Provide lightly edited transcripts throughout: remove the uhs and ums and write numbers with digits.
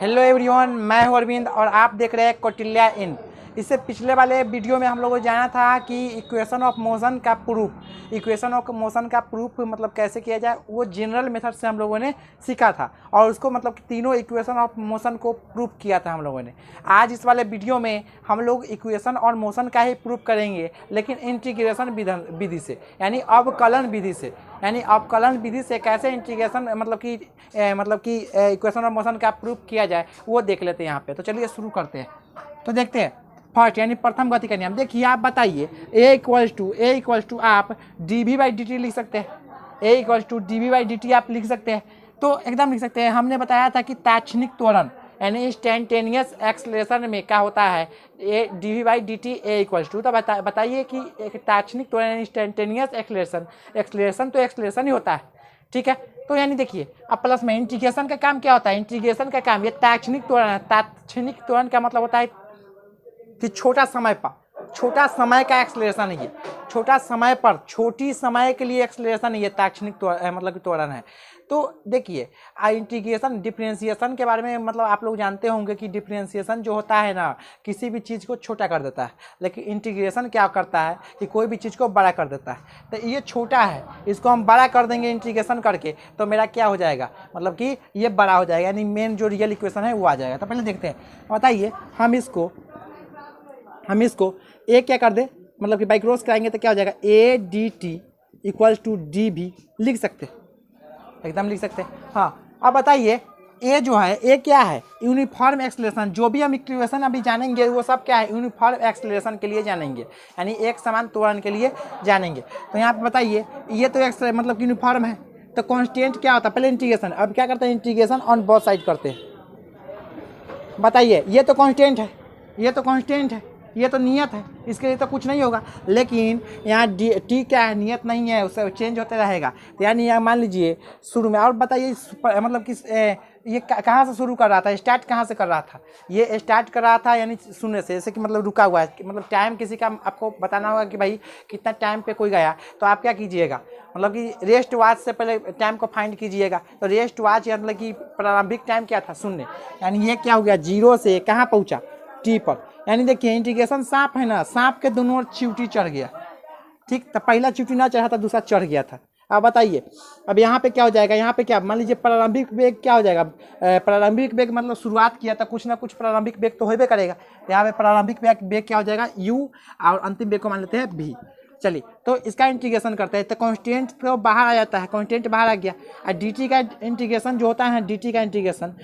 Hello everyone, मैं हूं अरविंद और आप देख रहे हैं कौटिल्य इन। इससे पिछले वाले वीडियो में हम लोगों को जाना था कि इक्वेशन ऑफ मोशन का प्रूफ मतलब कैसे किया जाए, वो जनरल मेथड से हम लोगों ने सीखा था और उसको मतलब तीनों इक्वेशन ऑफ मोशन को प्रूफ किया था हम लोगों ने। आज इस वाले वीडियो में हम लोग इक्वेशन और मोशन का ही प्रूफ करेंगे, लेकिन इंटीग्रेशन विधि से, यानी अवकलन विधि से। यानी अवकलन विधि से कैसे इंटीग्रेशन मतलब कि इक्वेशन ऑफ मोशन का प्रूफ किया जाए वो देख लेते हैं यहाँ पे। तो चलिए शुरू करते हैं। तो देखते हैं फर्स्ट यानी प्रथम गति का नियम। देखिए आप बताइए ए इक्वल्स टू आप dv/dt लिख सकते हैं। ए इक्वल्स टू dv/dt आप लिख सकते हैं, तो एकदम लिख सकते हैं। हमने बताया था कि तात्क्षणिक त्वरण यानी इंस्टेंटेनियस एक्सलेशन में क्या होता है, ए dv/dt ए इक्वल्स टू। तो बताइए कि तात्क्षणिक त्वरण इंस्टेंटेनियस एक्सलेशन तो एक्सलेशन ही होता है, ठीक है। तो यानी देखिए अब प्लस में इंटीग्रेशन का काम क्या होता है, इंटीग्रेशन का काम ये तात्क्षणिक त्वरण है। तात्क्षणिक त्वरण का मतलब होता है कि छोटा समय का एक्सलेशन है। ये छोटा समय पर छोटी समय के लिए एक्सलेशन है, ये तात्क्षणिक मतलब कि त्वरण है। तो देखिए इंटीग्रेशन डिफरेंशिएशन के बारे में मतलब आप लोग जानते होंगे कि डिफरेंशिएशन जो होता है ना, किसी भी चीज़ को छोटा कर देता है, लेकिन इंटीग्रेशन क्या करता है कि कोई भी चीज़ को बड़ा कर देता है। तो ये छोटा है, इसको हम बड़ा कर देंगे इंटीग्रेशन करके, तो मेरा क्या हो जाएगा, मतलब कि ये बड़ा हो जाएगा, यानी मेन जो रियल इक्वेशन है वो आ जाएगा। तो पहले देखते हैं, बताइए हम इसको ए क्या कर दे, मतलब कि बाई क्रॉस कराएंगे तो क्या हो जाएगा, a d t equals to d भी लिख सकते हैं, एकदम लिख सकते हैं। हाँ अब बताइए ए जो है, ए क्या है, यूनिफॉर्म एक्सलेशन। जो भी हम इक्वेशन अभी जानेंगे वो सब क्या है, यूनिफॉर्म एक्सलेशन के लिए जानेंगे, यानी एक समान त्वरण के लिए जानेंगे। तो यहाँ पे बताइए ये तो एक्स मतलब यूनिफॉर्म है, तो कांस्टेंट क्या होता है, पहले इंटीग्रेशन, अब क्या करते हैं इंटीग्रेशन ऑन बोथ साइड करते हैं। बताइए ये तो कांस्टेंट है, ये तो नियत है, इसके लिए तो कुछ नहीं होगा। लेकिन यहाँ टी क्या है, नियत नहीं है, उससे चेंज होते रहेगा। तो यानी यहाँ मान लीजिए शुरू में, और बताइए मतलब कि ये कहाँ से शुरू कर रहा था, स्टार्ट कहाँ से कर रहा था, ये स्टार्ट कर रहा था यानी शून्य से, जैसे कि मतलब रुका हुआ है, मतलब टाइम किसी का आपको बताना होगा कि भाई कितना टाइम पे कोई गया, तो आप क्या कीजिएगा, मतलब कि रेस्ट वॉच से पहले टाइम को फाइंड कीजिएगा। तो रेस्ट वॉच मतलब कि प्रारंभिक टाइम क्या था, शून्य, यानी ये क्या हो गया, जीरो से कहाँ पहुँचा, टी पर। यानी देखिए इंटीग्रेशन सांप है ना, सांप के दोनों ओर चींटी चढ़ गया, ठीक। तो पहला चींटी ना चढ़ा था, दूसरा चढ़ गया था। अब बताइए अब यहाँ पे क्या हो जाएगा, यहाँ पे क्या मान लीजिए प्रारंभिक वेग क्या हो जाएगा, प्रारंभिक वेग मतलब शुरुआत किया था, कुछ ना कुछ प्रारंभिक वेग तो होबे करेगा। यहाँ पे प्रारंभिक वेग क्या हो जाएगा, u, और अंतिम वेग को मान लेते हैं v। चलिए तो इसका इंटीग्रेशन करते हैं, तो कांस्टेंट तो बाहर आ जाता है, कांस्टेंट बाहर आ गया, और dt का इंटीग्रेशन जो होता है, dt का इंटीग्रेशन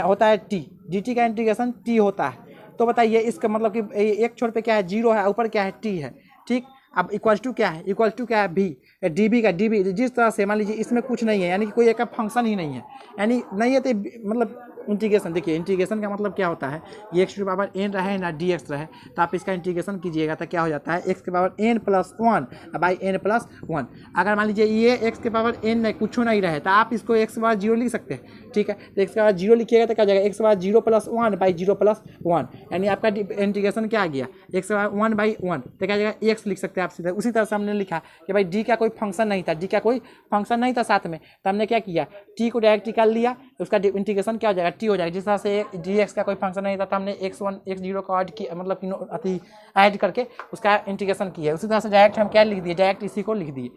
होता है t, dt का इंटीग्रेशन t होता है। तो बताइए इसका मतलब कि एक छोर पे क्या है, जीरो है, ऊपर क्या है, टी है, ठीक। अब इक्वल्स टू क्या है, भी डी का डी बी। जिस तरह से मान लीजिए इसमें कुछ नहीं है, यानी कि कोई एक फंक्शन ही नहीं है, यानी नहीं है, तो मतलब इंटीग्रेशन, देखिए इंटीग्रेशन का मतलब क्या होता है, ये एक्स की पावर एन रहे ना डी एक्स रहे, तो आप इसका इंटीग्रेशन कीजिएगा तो क्या हो जाता है, एक्स की power n plus one by n plus one. अगर मान लीजिए ये एक्स की पावर एन नहीं कुछ नहीं रहे, तो आप इसको एक्स की पावर जीरो लिख सकते हैं, ठीक है। तो एक्स की पावर जीरो लिखिएगा तो क्या हो जाएगा, एक्स की power zero plus one by zero plus one, यानी आपका इंटीग्रेशन क्या आ गया, एक्स की पावर वन बाई वन, तो क्या हो जाएगा, एक्स लिख सकते हैं आप सीधे। उसी तरह से हमने लिखा कि भाई डी का कोई फंक्शन नहीं था, साथ में, तो हमने क्या किया, टी को डायरेक्ट निकाल लिया, उसका इंटीग्रेशन क्या हो जाएगा, टी हो जाएगा। जिस तरह से डी एक्स का कोई फंक्शन नहीं था, तो हमने x1 x0 को ऐड किया, मतलब अति ऐड करके उसका इंटीग्रेशन किया। उसी तरह से डायरेक्ट हम क्या लिख दिए, डायरेक्ट इसी को लिख दिए।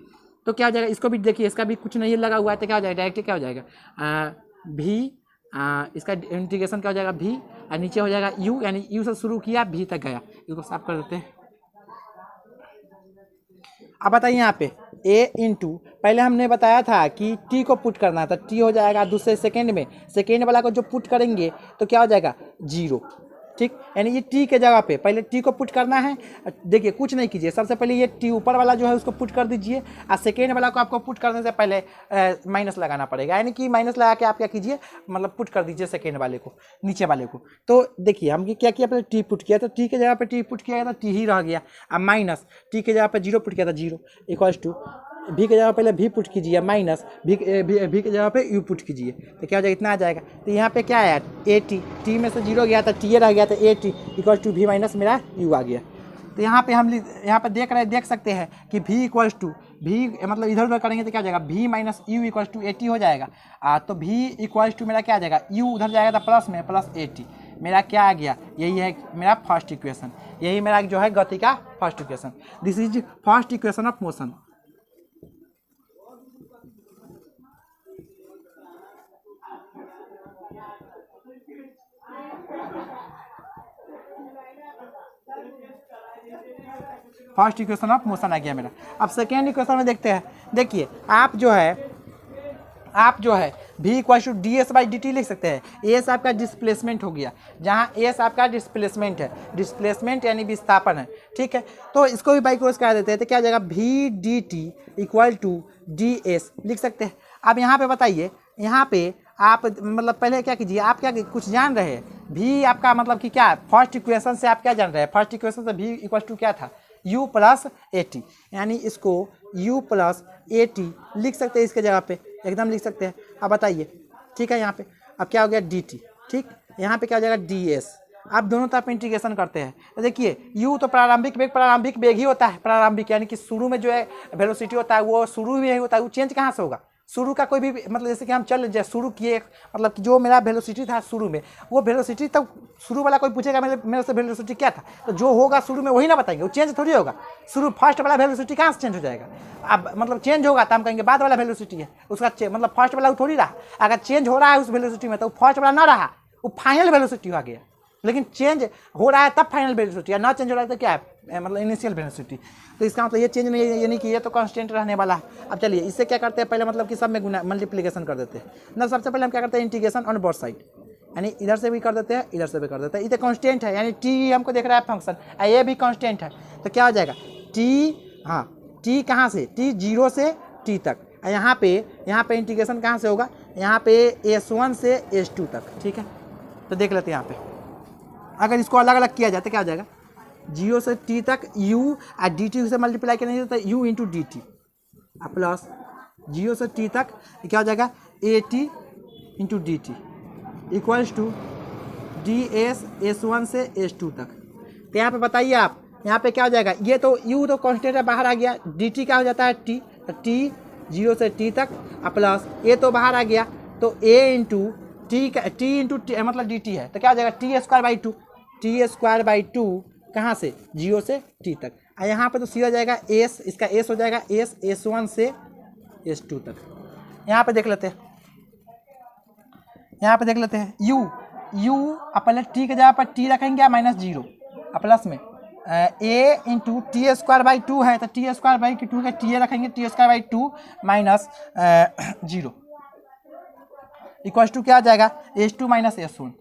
तो क्या हो जाएगा, इसको भी देखिए, इसका भी कुछ नहीं लगा हुआ है, तो क्या हो जाएगा, डायरेक्ट क्या हो जाएगा, भी इसका इंटीग्रेशन क्या हो जाएगा, भी, और नीचे हो जाएगा u, यानी u से शुरू किया भी तक गया। इसको साफ कर देते हैं। अब बताइए यहाँ पे a इंटू, पहले हमने बताया था कि t को पुट करना था, t हो जाएगा दूसरे सेकेंड में, सेकेंड वाला को जो पुट करेंगे तो क्या हो जाएगा, जीरो, ठीक। यानी ये t के जगह पे पहले t को पुट करना है। देखिए कुछ नहीं कीजिए, सबसे पहले ये t ऊपर वाला जो है उसको पुट कर दीजिए, और सेकेंड वाला को आपको पुट करने से पहले माइनस लगाना पड़ेगा, यानी कि माइनस लगा के आप क्या कीजिए, मतलब पुट कर दीजिए सेकेंड वाले को, नीचे वाले को। तो देखिए हम क्या किया, पहले t पुट किया, तो t के जगह पे t पुट किया था, t ही रह गया, अब माइनस t के जगह पे जीरो पुट किया था, जीरो इक्वल्स टू भी के जगह पहले भी पुट कीजिए, माइनस भी के जगह पे यू पुट कीजिए, तो क्या हो जाएगा, इतना आ जाएगा। तो यहाँ पे क्या है, ए टी में से जीरो गया था, टी रह गया, तो ए टी इक्वल टू भी माइनस मेरा यू आ गया। तो यहाँ पे हम देख सकते हैं कि v इक्वल्स टू भी मतलब इधर उधर करेंगे तो क्या हो जाएगा, v minus u equal to 80 हो जाएगा। तो v इक्वल टू मेरा क्या आ जाएगा, u उधर जाएगा तो प्लस में प्लस 80, मेरा क्या आ गया, यही है मेरा फर्स्ट इक्वेशन, यही मेरा जो है गति का first equation. This is first equation of motion. First equation of motion आ गया मेरा। अब सेकेंड इक्वेशन में देखते हैं। देखिए आप जो है v equal to d s by d t लिख सकते हैं। एस आपका डिस्प्लेसमेंट हो गया, जहाँ एस आपका डिस्प्लेसमेंट है, डिस्प्लेसमेंट यानी विस्थापन है, ठीक है। तो इसको भी बाई क्रॉस करा देते हैं तो क्या हो जाएगा, v d t equal to d s लिख सकते हैं। अब यहाँ पे बताइए, यहाँ पे आप मतलब पहले क्या कीजिए, आप क्या कुछ जान रहे हैं, v आपका मतलब कि क्या, फर्स्ट इक्वेशन से आप क्या जान रहे हैं, फर्स्ट इक्वेशन से v इक्वल टू क्या था, u प्लस ए टी, यानी इसको u प्लस ए टी लिख सकते हैं, इसके जगह पे एकदम लिख सकते हैं। अब बताइए, ठीक है, यहाँ पे अब क्या हो गया dt, ठीक, यहाँ पे क्या हो जाएगा ds। आप दोनों तरफ इंटीग्रेशन करते हैं तो देखिए u तो प्रारंभिक वेग ही होता है, प्रारंभिक यानी कि शुरू में जो है वेलोसिटी होता है वो शुरू में ही होता है, वो चेंज कहाँ से होगा, शुरू का कोई भी मतलब जैसे कि हम चल जाए शुरू किए, मतलब कि जो मेरा वेलोसिटी था शुरू में, वो वेलोसिटी तब शुरू वाला कोई पूछेगा मेरे से वेलोसिटी क्या था, तो जो होगा शुरू में वही ना बताएंगे, वो चेंज थोड़ी होगा। शुरू फर्स्ट वाला वेलोसिटी कहाँ से चेंज हो जाएगा, अब मतलब चेंज होगा तो हम कहेंगे बाद वाला वेलोसिटी है उसका, मतलब फर्स्ट वाला वो थोड़ी रहा। अगर चेंज हो रहा है उस वेलोसिटी में तो फर्स्ट वाला ना रहा, वो फाइनल वेलोसिटी आ गया। लेकिन चेंज हो रहा है तब फाइनल वेलोसिटी, या ना चेंज हो रहा है तो क्या है, मतलब इनिशियल वेलोसिटी। तो इसका मतलब ये चेंज नहीं है, ये नहीं कि ये तो कांस्टेंट रहने वाला है। अब चलिए इससे क्या करते हैं, पहले मतलब कि सब में गुना मल्टीप्लिकेशन कर देते हैं ना। सबसे पहले हम क्या करते हैं, इंटीग्रेशन ऑन बोथ साइड, यानी इधर से भी कर देते हैं इधर से भी कर देते हैं। ये कांस्टेंट है, यानी टी हमको देख रहा है फंक्शन, ये भी कांस्टेंट है, तो क्या हो जाएगा टी, हाँ टी कहाँ से, टी 0 से टी तक। यहाँ पे इंटीग्रेशन कहाँ से होगा, यहाँ पे S1 से S2 तक, ठीक है। तो देख लेते हैं यहाँ पे, अगर इसको अलग अलग किया जाए तो क्या हो जाएगा, 0 से t तक u और डी टी से मल्टीप्लाई करने तो u into d t, plus 0 से t तक क्या हो जाएगा a t into d t equals to d s S1 से S2 तक। तो यहाँ पे बताइए आप, यहाँ पे क्या हो जाएगा, ये तो u तो कांस्टेंट है बाहर आ गया, डी टी क्या हो जाता है t, तो t 0 से t तक प्लस ए तो बाहर आ गया, तो a इंटू टी इंटू मतलब डी टी है, तो क्या हो जाएगा टी स्क्वायर बाई टू कहाँ से, 0 से t तक। यहाँ पे तो सीधा जाएगा s, इसका s हो जाएगा S1 से S2 तक। यहाँ पे देख लेते हैं u पहले t के जगह पर t रखेंगे -0 प्लस में a into t square by two है, तो टी स्क्वायर बाई टू के टी रखेंगे, t square by two minus 0 equals to क्या आ जाएगा S2 माइनस S1,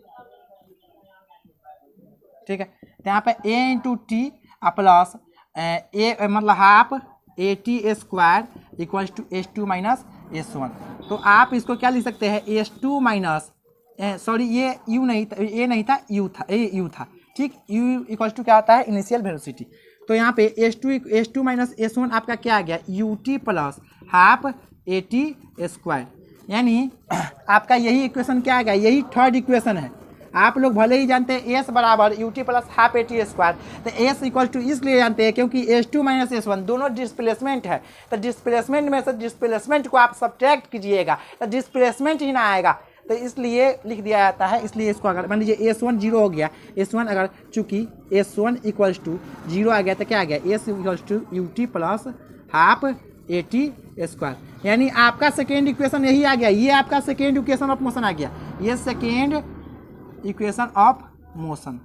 ठीक है। तो यहाँ पे a into t plus a मतलब half a t square equals to S2 minus S1। तो आप इसको क्या लिख सकते हैं, S2 माइनस सॉरी ये u नहीं था, a नहीं था, u था, ठीक। u इक्वल्स टू क्या होता है, इनिशियल वेलोसिटी। तो यहाँ पे S2 माइनस S1 आपका क्या आ गया, ut plus half a t square, यानी आपका यही इक्वेशन क्या आ गया, यही थर्ड इक्वेशन है। आप लोग भले ही जानते हैं s बराबर ut plus half a t square, तो s इक्वल टू इसलिए जानते हैं क्योंकि S2 माइनस S1 दोनों डिस्प्लेसमेंट है, तो डिस्प्लेसमेंट में से डिस्प्लेसमेंट को आप सब्ट्रैक्ट कीजिएगा तो डिस्प्लेसमेंट ही ना आएगा, तो इसलिए लिख दिया जाता है। इसलिए इसको अगर मान लीजिए S1 0 हो गया, S1 अगर चूँकि S1 इक्वल्स टू 0 आ गया तो क्या आ गया, s equals to ut plus half a t square, यानी आपका सेकेंड इक्वेशन यही आ गया, ये आपका सेकेंड इक्वेशन ऑफ मोशन आ गया, ये सेकेंड इक्वेशन ऑफ मोशन।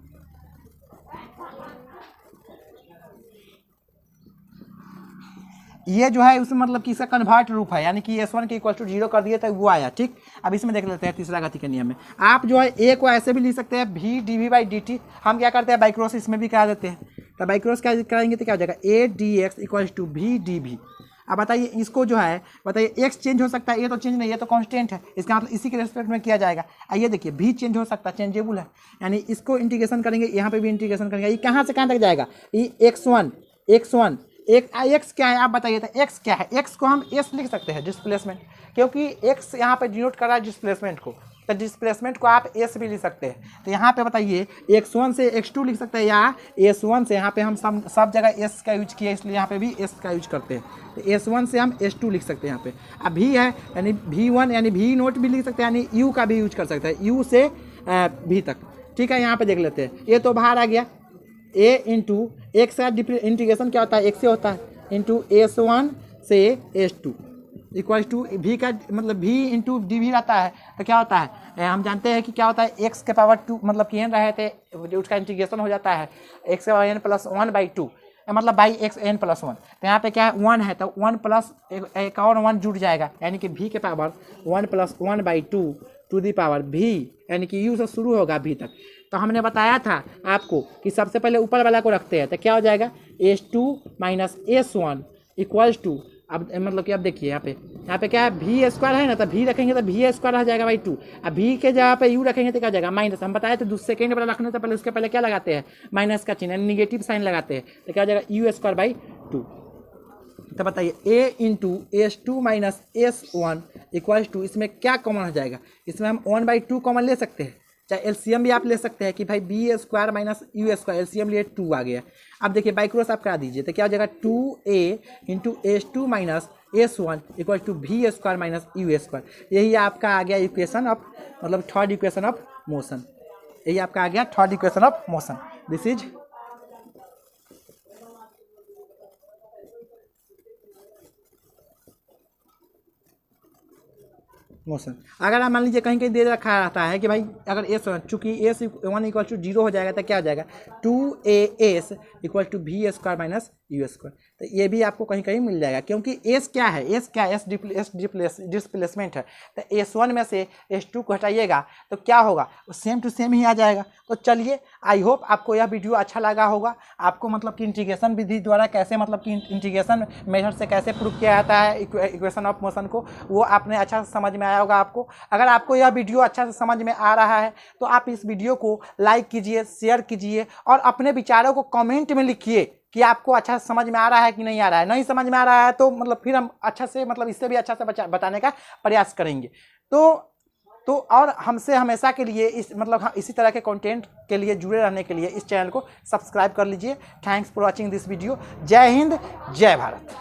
ये जो है उसमें मतलब कि इसका कन्वर्ट रूप है, यानी कि S1 के इक्वल टू 0 कर दिए तो वो आया, ठीक। अब इसमें देख लेते हैं तीसरा गति के नियम में, आप जो है a को ऐसे भी लिख सकते हैं v d v by d t, हम क्या करते हैं बाई क्रॉस इसमें भी करा देते हैं, तो बाई क्रॉस क्या कराएंगे तो क्या हो जाएगा a d x equal to v d v. अब बताइए इसको जो है, बताइए x चेंज हो सकता है, ये तो चेंज नहीं, ये तो कांस्टेंट है, इसका मतलब इसी के रेस्पेक्ट में किया जाएगा। आइए देखिए v चेंज हो सकता है, चेंजेबल है, यानी इसको इंटीग्रेशन करेंगे, यहाँ पे भी इंटीग्रेशन करेंगे, ये कहाँ से कहाँ तक जाएगा, ये x1 x क्या है आप बताइए, तो x क्या है, x को हम s लिख सकते हैं डिस्प्लेसमेंट, क्योंकि x यहाँ पे डिनोट कर रहा है डिस्प्लेसमेंट को, तो डिस्प्लेसमेंट को आप एस भी लिख सकते हैं। तो यहाँ पे बताइए x1 से x2 लिख सकते हैं या s1 से, यहाँ पे हम सब जगह s का यूज किया इसलिए यहाँ पे भी s का यूज करते हैं। तो s1 से हम s2 लिख सकते हैं यहाँ पे। अब v है यानी v1 यानी v नोट भी लिख सकते हैं, यानी u का भी यूज कर सकते हैं, u से v तक। ठीक है, यहाँ पे देख लेते हैं। ये तो बाहर आ गया, a इंटू एक साथ इंटीग्रेशन क्या होता है, एक से होता है, इंटू s1 से s2 इक्वल टू v का मतलब v इंटू डी भी रहता है। तो क्या होता है, हम जानते हैं कि क्या होता है, x के पावर 2 मतलब कि n रहे थे, जो उसका इंटीग्रेशन हो जाता है x के पावर n प्लस 1/2 मतलब बाई एक्स n प्लस 1। तो यहाँ पे क्या है 1 है, तो 1 प्लस एक और 1 जुड़ जाएगा, यानी कि v के power 1 plus 1/2 to the power v, यानी कि u से शुरू होगा v तक। तो हमने बताया था आपको कि सबसे पहले ऊपर वाला को रखते हैं, तो क्या हो जाएगा s2 minus s1 equals to, अब मतलब कि अब देखिए यहाँ पे क्या है v स्क्वायर है ना, तो v रखेंगे तो v स्क्वायर आ जाएगा बाई 2। अब v के जगह पे u रखेंगे तो क्या हो जाएगा माइनस। हम बताए तो दूसरे सेकेंड वाला रखने से पहले उसके पहले क्या लगाते हैं, माइनस का चिन्ह, निगेटिव साइन लगाते हैं। तो क्या हो जाएगा u स्क्वायर बाई 2। तो बताइए a into s2 minus s1 equals to, इसमें क्या कॉमन हो जाएगा, इसमें हम 1/2 कॉमन ले सकते हैं, चाहे एलसीएम भी आप ले सकते हैं कि भाई b square minus u square, LCM लिए 2 आ गया। अब देखिए बाई क्रॉस आप करा दीजिए, तो क्या हो जाएगा 2a into s2 minus s1 equal to v square minus u square. यही आपका आ गया इक्वेशन ऑफ मतलब थर्ड इक्वेशन ऑफ मोशन, यही आपका आ गया third equation of motion. This is motion. अगर आप मान लीजिए कहीं कहीं दे रखा रहता है कि भाई अगर एस चूंकि एस 1 इक्वल टू 0 हो जाएगा तो क्या हो जाएगा 2as equal to v square minus u square. तो ये भी आपको कहीं कहीं मिल जाएगा, क्योंकि एस क्या है, एस क्या है, एस डिस्प्लेसमेंट है। तो s1 में से s2 को हटाइएगा तो क्या होगा, सेम टू सेम ही आ जाएगा। तो चलिए आई होप आपको यह वीडियो अच्छा लगा होगा, आपको मतलब कि इंटीग्रेशन विधि द्वारा कैसे मतलब कि इंटीग्रेशन मेथड से कैसे प्रूव किया जाता है इक्वेशन ऑफ मोशन को, वो आपने अच्छा से समझ में आया होगा आपको। अगर आपको यह वीडियो अच्छा से समझ में आ रहा है तो आप इस वीडियो को लाइक कीजिए, शेयर कीजिए और अपने विचारों को कमेंट में लिखिए कि आपको अच्छा से समझ में आ रहा है कि नहीं आ रहा है। नहीं समझ में आ रहा है तो मतलब फिर हम अच्छा से मतलब इससे भी अच्छा से बताने का प्रयास करेंगे। तो और हमसे हमेशा के लिए इस मतलब इसी तरह के कंटेंट के लिए जुड़े रहने के लिए इस चैनल को सब्सक्राइब कर लीजिए। Thanks for watching this video. जय हिंद, जय भारत।